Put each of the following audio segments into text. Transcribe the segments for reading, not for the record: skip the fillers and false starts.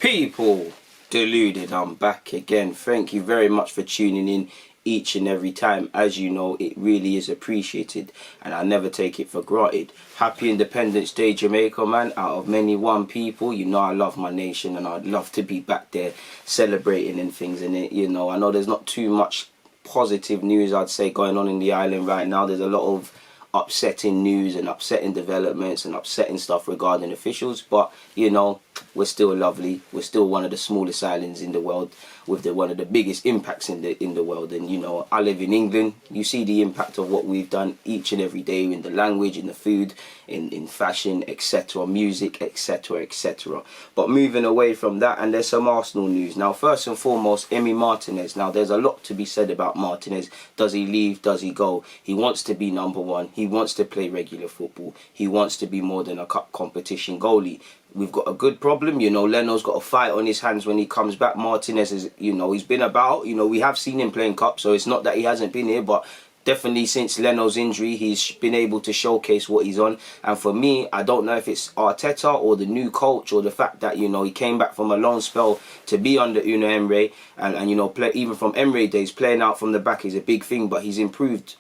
People, Deluded, I'm back again. Thank you very much for tuning in each and every time. As you know, it really is appreciated and I never take it for granted. Happy Independence Day, Jamaica, man. Out of many one people, you know I love my nation and I'd love to be back there celebrating and things. And it, you know, I know there's not too much positive news, I'd say, going on in the island right now. There's a lot of upsetting news and upsetting developments and upsetting stuff regarding officials, but you know, we're still lovely. We're still one of the smallest islands in the world with one of the biggest impacts in the world. And you know, I live in England. You see the impact of what we've done each and every day in the language, in the food, in fashion, etc., music, etc., etc. But moving away from that, and there's some Arsenal news. Now, first and foremost, Martinez. Now, there's a lot to be said about Martinez. Does he leave? Does he go? He wants to be number one. He wants to play regular football. He wants to be more than a cup competition goalie. We've got a good problem, you know. Leno's got a fight on his hands when he comes back. Martinez is, you know, he's been about, you know, we have seen him playing cup, so it's not that he hasn't been here, but definitely since Leno's injury, he's been able to showcase what he's on. And for me, I don't know if it's Arteta or the new coach or the fact that, you know, he came back from a long spell to be under Unai Emery and you know, play even from Emery days, playing out from the back is a big thing, but he's improved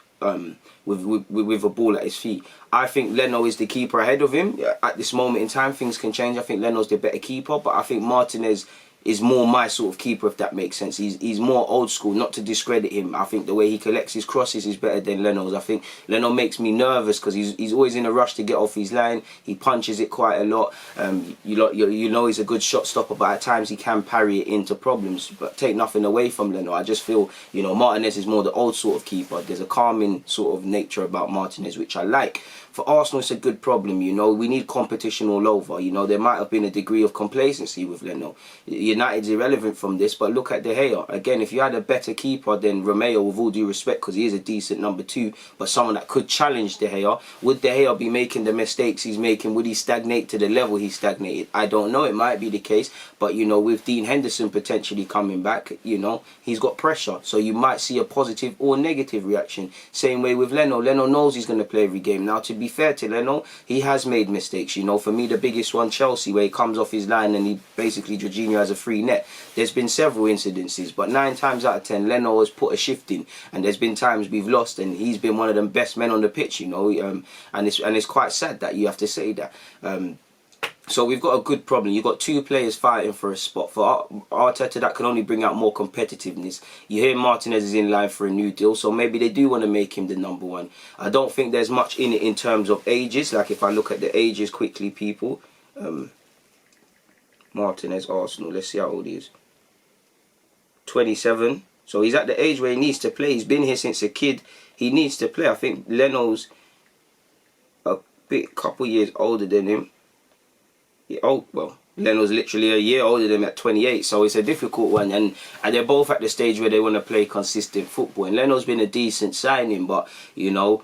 with a ball at his feet. I think Leno is the keeper ahead of him. At this moment in time, things can change. I think Leno's the better keeper, but I think Martinez is more my sort of keeper, if that makes sense. He's more old school, not to discredit him. I think the way he collects his crosses is better than Leno's. I think Leno makes me nervous because he's always in a rush to get off his line. He punches it quite a lot. You know he's a good shot stopper, but at times he can parry it into problems. But take nothing away from Leno. I just feel, you know, Martinez is more the old sort of keeper. There's a calming sort of nature about Martinez, which I like. For Arsenal, it's a good problem, you know. We need competition all over. You know, there might have been a degree of complacency with Leno. United's irrelevant from this, but look at De Gea. Again, if you had a better keeper than Romeo, with all due respect, because he is a decent number two, but someone that could challenge De Gea, would De Gea be making the mistakes he's making? Would he stagnate to the level he stagnated? I don't know. It might be the case, but, you know, with Dean Henderson potentially coming back, you know, he's got pressure. So you might see a positive or negative reaction. Same way with Leno. Leno knows he's going to play every game. Now, to be fair to Leno, he has made mistakes. You know, for me, the biggest one, Chelsea, where he comes off his line and he basically Jorginho has a free net. There's been several incidences, but 9 times out of 10, Leno has put a shift in, and there's been times we've lost, and he's been one of the best men on the pitch. You know, and it's quite sad that you have to say that. So we've got a good problem. You've got two players fighting for a spot. For Arteta, that can only bring out more competitiveness. You hear Martinez is in line for a new deal, so maybe they do want to make him the number one. I don't think there's much in it in terms of ages. Like if I look at the ages quickly, people. Martinez, Arsenal, let's see how old he is. 27. So he's at the age where he needs to play. He's been here since a kid. He needs to play. I think Leno's a couple years older than him. Oh, well, Leno's literally a year older than him at 28, so it's a difficult one, and they're both at the stage where they want to play consistent football, and Leno's been a decent signing, but, you know,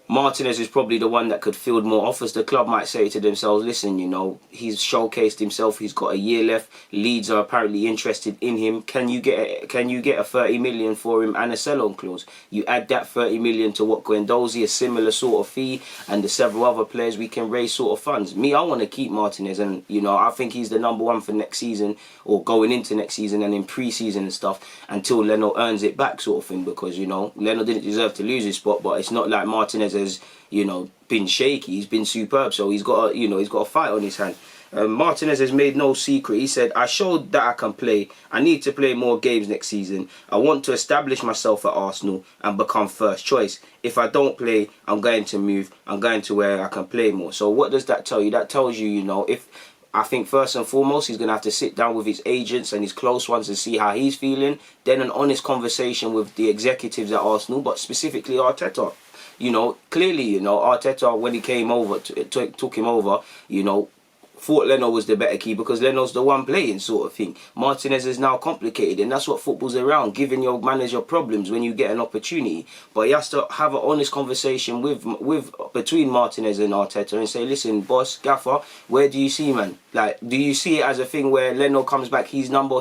Martinez is probably the one that could field more offers. The club might say to themselves, listen, you know, he's showcased himself, he's got a year left, Leeds are apparently interested in him. Can you get a 30 million for him and a sell-on clause? You add that 30 million to what Guendouzi, a similar sort of fee, and the several other players, we can raise sort of funds. Me, I want to keep Martinez, and, you know, I think he's the number one for next season, or going into next season and in pre-season and stuff, until Leno earns it back sort of thing, because, you know, Leno didn't deserve to lose his spot, but it's not like Martinez has, you know, been shaky. He's been superb, so he's got a, you know, he's got a fight on his hand. Martinez has made no secret. He said, I showed that I can play. I need to play more games next season. I want to establish myself at Arsenal and become first choice. If I don't play, I'm going to move. I'm going to where I can play more. So what does that tell you? That tells you, you know, if I think first and foremost, he's going to have to sit down with his agents and his close ones and see how he's feeling. Then an honest conversation with the executives at Arsenal, but specifically Arteta. You know, clearly, you know, Arteta, when he came over, took him over, you know, thought Leno was the better key because Leno's the one playing sort of thing. Martinez is now complicated, and that's what football's around, giving your manager problems when you get an opportunity. But he has to have an honest conversation between Martinez and Arteta and say, listen, boss, gaffer, where do you see, man? Like, do you see it as a thing where Leno comes back, he's number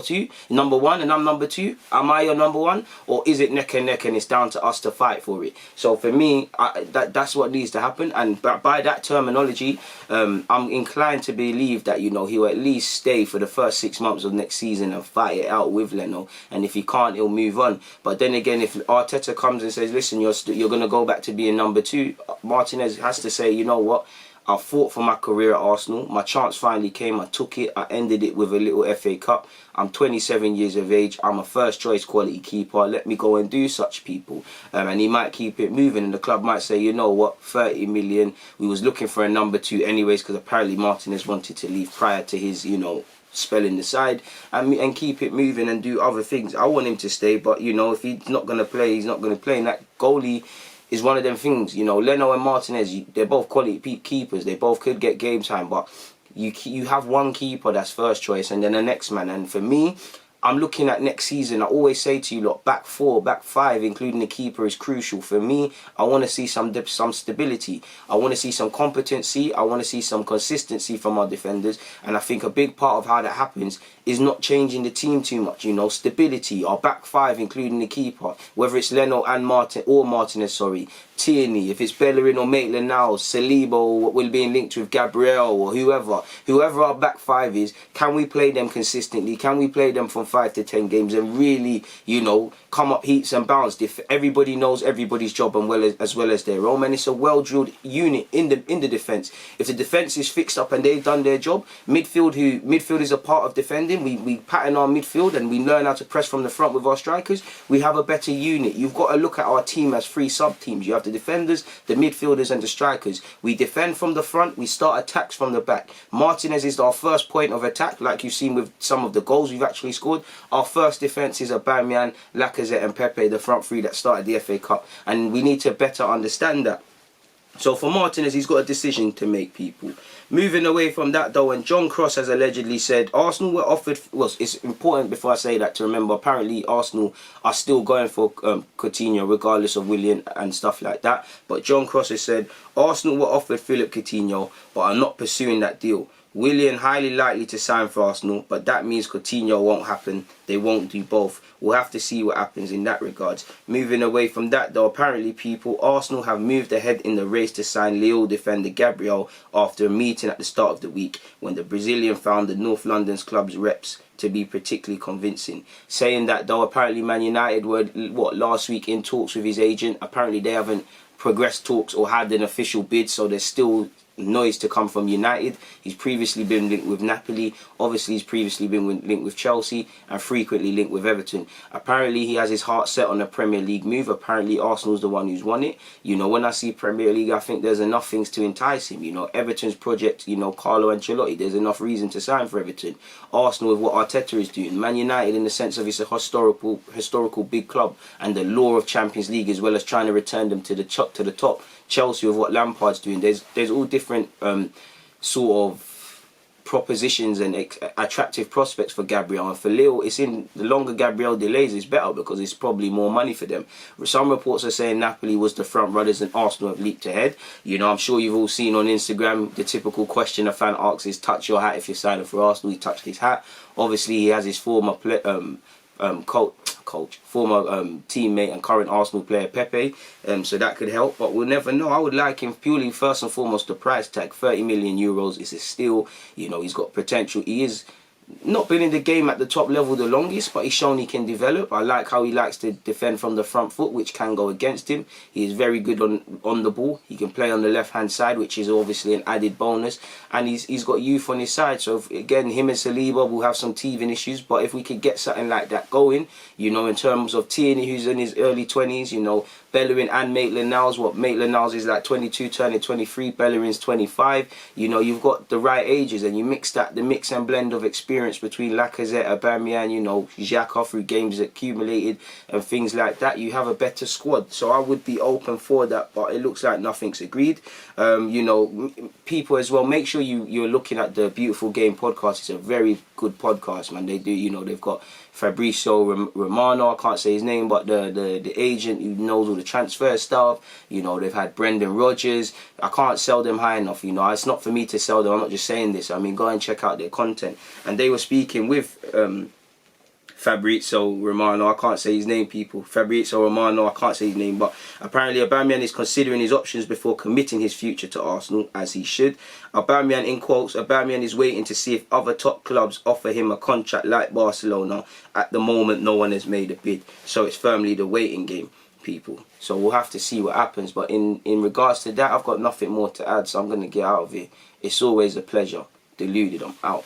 one, and I'm number 2? Am I your number 1? Or is it neck and neck and it's down to us to fight for it? So for me, that's what needs to happen. And by that terminology, I'm inclined to believe that, you know, he'll at least stay for the first 6 months of next season and fight it out with Leno. And if he can't, he'll move on. But then again, if Arteta comes and says, listen, you're going to go back to being number 2, Martinez has to say, you know what? I fought for my career at Arsenal. My chance finally came. I took it. I ended it with a little FA Cup. I'm 27 years of age. I'm a first choice quality keeper. Let me go and do such, people. And he might keep it moving. And the club might say, you know what, 30 million. We was looking for a number 2 anyways, because apparently Martinez wanted to leave prior to his, you know, spelling the side, and keep it moving and do other things. I want him to stay, but, you know, if he's not going to play, he's not going to play. And that goalie is one of them things, you know. Leno and Martinez, they're both quality keepers. They both could get game time, but you have one keeper that's first choice, and then the next man. And for me, I'm looking at next season. I always say to you, look, back 4, back 5, including the keeper, is crucial. For me, I want to see some stability. I want to see some competency. I want to see some consistency from our defenders. And I think a big part of how that happens is not changing the team too much. You know, stability. Our back 5, including the keeper, whether it's Leno and Martinez, sorry. Tierney, if it's Bellerin or Maitland-Niles, Saliba, or will be linked with Gabriel or whoever our back 5 is, can we play them consistently? Can we play them from 5 to 10 games and really, you know, come up heats and bounds? If everybody knows everybody's job and as well as their own, and it's a well-drilled unit in the defence. If the defence is fixed up and they've done their job, midfield is a part of defending. We pattern our midfield and we learn how to press from the front with our strikers. We have a better unit. You've got to look at our team as 3 sub-teams. You have the defenders, the midfielders and the strikers. We defend from the front, we start attacks from the back. Martinez is our first point of attack, like you've seen with some of the goals we've actually scored. Our first defence is Aubameyang, Lacazette and Pepe, the front 3 that started the FA Cup. And we need to better understand that. So for Martinez, he's got a decision to make, people. Moving away from that though, and John Cross has allegedly said Arsenal were offered, well, it's important before I say that to remember, apparently Arsenal are still going for Coutinho regardless of Willian and stuff like that. But John Cross has said Arsenal were offered Philip Coutinho but are not pursuing that deal. Willian highly likely to sign for Arsenal, but that means Coutinho won't happen. They won't do both. We'll have to see what happens in that regards. Moving away from that though, apparently people, Arsenal have moved ahead in the race to sign Lille defender Gabriel after a meeting at the start of the week when the Brazilian found the North London's club's reps to be particularly convincing. Saying that though, apparently Man United were, last week in talks with his agent. Apparently they haven't progressed talks or had an official bid, so there's still noise to come from United. He's previously been linked with Napoli. Obviously he's previously been linked with Chelsea and frequently linked with Everton. Apparently he has his heart set on a Premier League move. Apparently Arsenal's the one who's won it. You know, when I see Premier League, I think there's enough things to entice him. You know, Everton's project, you know, Carlo Ancelotti, there's enough reason to sign for Everton. Arsenal with what Arteta is doing. Man United in the sense of it's a historical big club and the law of Champions League, as well as trying to return them to the top. Chelsea with what Lampard's doing. There's all different sort of propositions and attractive prospects for Gabriel. And for Lille, it's in the longer Gabriel delays is better because it's probably more money for them. Some reports are saying Napoli was the front runners and Arsenal have leaped ahead. You know, I'm sure you've all seen on Instagram the typical question a fan asks is, touch your hat if you're signing for Arsenal. He touched his hat. Obviously he has his former former teammate and current Arsenal player Pepe, so that could help, but we'll never know. I would like him purely, first and foremost, the price tag, 30 million euros is a steal. You know, he's got potential. He is not been in the game at the top level the longest, but he's shown he can develop. I like how he likes to defend from the front foot, which can go against him. He is very good on the ball. He can play on the left hand side, which is obviously an added bonus, and he's got youth on his side. So again, him and Saliba will have some teething issues, but if we could get something like that going, you know, in terms of Tierney, who's in his early 20s, you know, Bellerin and Maitland-Niles, Maitland-Niles is like 22 turning 23, Bellerin's 25. You know, you've got the right ages, and you mix the mix and blend of experience experience between Lacazette, Aubameyang, you know, Xhaka through games accumulated and things like that, you have a better squad. So I would be open for that, but it looks like nothing's agreed. You know, people as well, make sure you're looking at the Beautiful Game podcast. It's a very good podcast, man. They do, you know, they've got Fabrizio Romano, I can't say his name, but the agent who knows all the transfer stuff. You know, they've had Brendan Rodgers. I can't sell them high enough, you know. It's not for me to sell them. I'm not just saying this. I mean, go and check out their content. And they were speaking with Fabrizio Romano, I can't say his name, people. Fabrizio Romano, I can't say his name, but apparently Aubameyang is considering his options before committing his future to Arsenal, as he should. Aubameyang, in quotes, Aubameyang is waiting to see if other top clubs offer him a contract like Barcelona. At the moment, no one has made a bid, so it's firmly the waiting game, people. So we'll have to see what happens, but in regards to that, I've got nothing more to add, so I'm going to get out of here. It's always a pleasure. Deluded, I'm out.